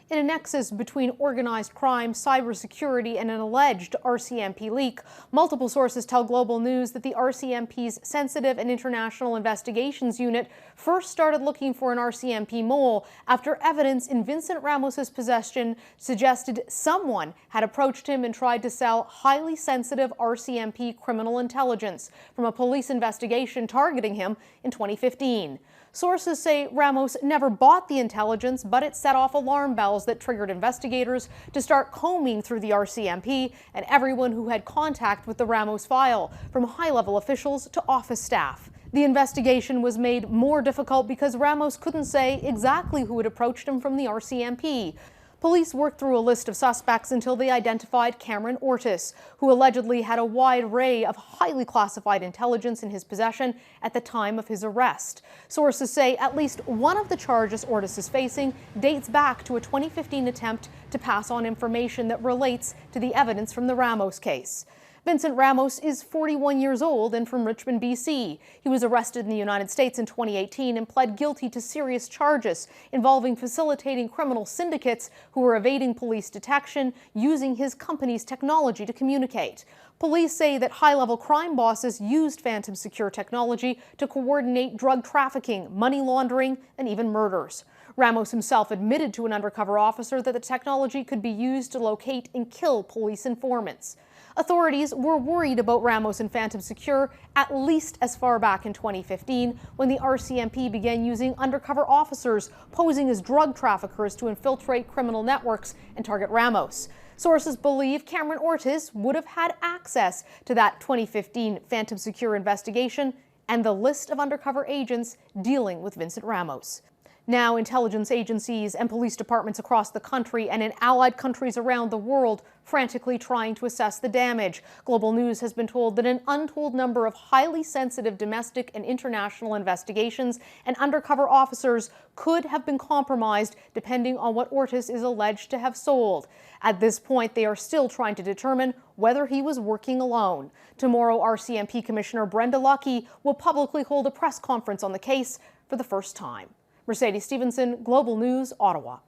In a nexus between organized crime, cybersecurity, and an alleged RCMP leak, multiple sources tell Global News that the RCMP's Sensitive and International Investigations Unit first started looking for an RCMP mole after evidence in Vincent Ramos's possession suggested someone had approached him and tried to sell highly sensitive RCMP criminal intelligence from a police investigation targeting him in 2015. Sources say Ramos never bought the intelligence, but it set off alarm bells that triggered investigators to start combing through the RCMP and everyone who had contact with the Ramos file, from high-level officials to office staff. The investigation was made more difficult because Ramos couldn't say exactly who had approached him from the RCMP. Police worked through a list of suspects until they identified Ortis, who allegedly had a wide array of highly classified intelligence in his possession at the time of his arrest. Sources say at least one of the charges Ortis is facing dates back to a 2015 attempt to pass on information that relates to the evidence from the Ramos case. Vincent Ramos is 41 years old and from Richmond, BC. He was arrested in the United States in 2018 and pled guilty to serious charges involving facilitating criminal syndicates who were evading police detection using his company's technology to communicate. Police say that high-level crime bosses used phantom secure technology to coordinate drug trafficking, money laundering, and even murders. Ramos himself admitted to an undercover officer that the technology could be used to locate and kill police informants. Authorities were worried about Ramos and Phantom Secure at least as far back in 2015, when the RCMP began using undercover officers posing as drug traffickers to infiltrate criminal networks and target Ramos. Sources believe Ortis would have had access to that 2015 Phantom Secure investigation and the list of undercover agents dealing with Vincent Ramos. Now, intelligence agencies and police departments across the country and in allied countries around the world frantically trying to assess the damage. Global News has been told that an untold number of highly sensitive domestic and international investigations and undercover officers could have been compromised depending on what Ortis is alleged to have sold. At this point, they are still trying to determine whether he was working alone. Tomorrow, RCMP Commissioner Brenda Lucki will publicly hold a press conference on the case for the first time. Mercedes Stevenson, Global News, Ottawa.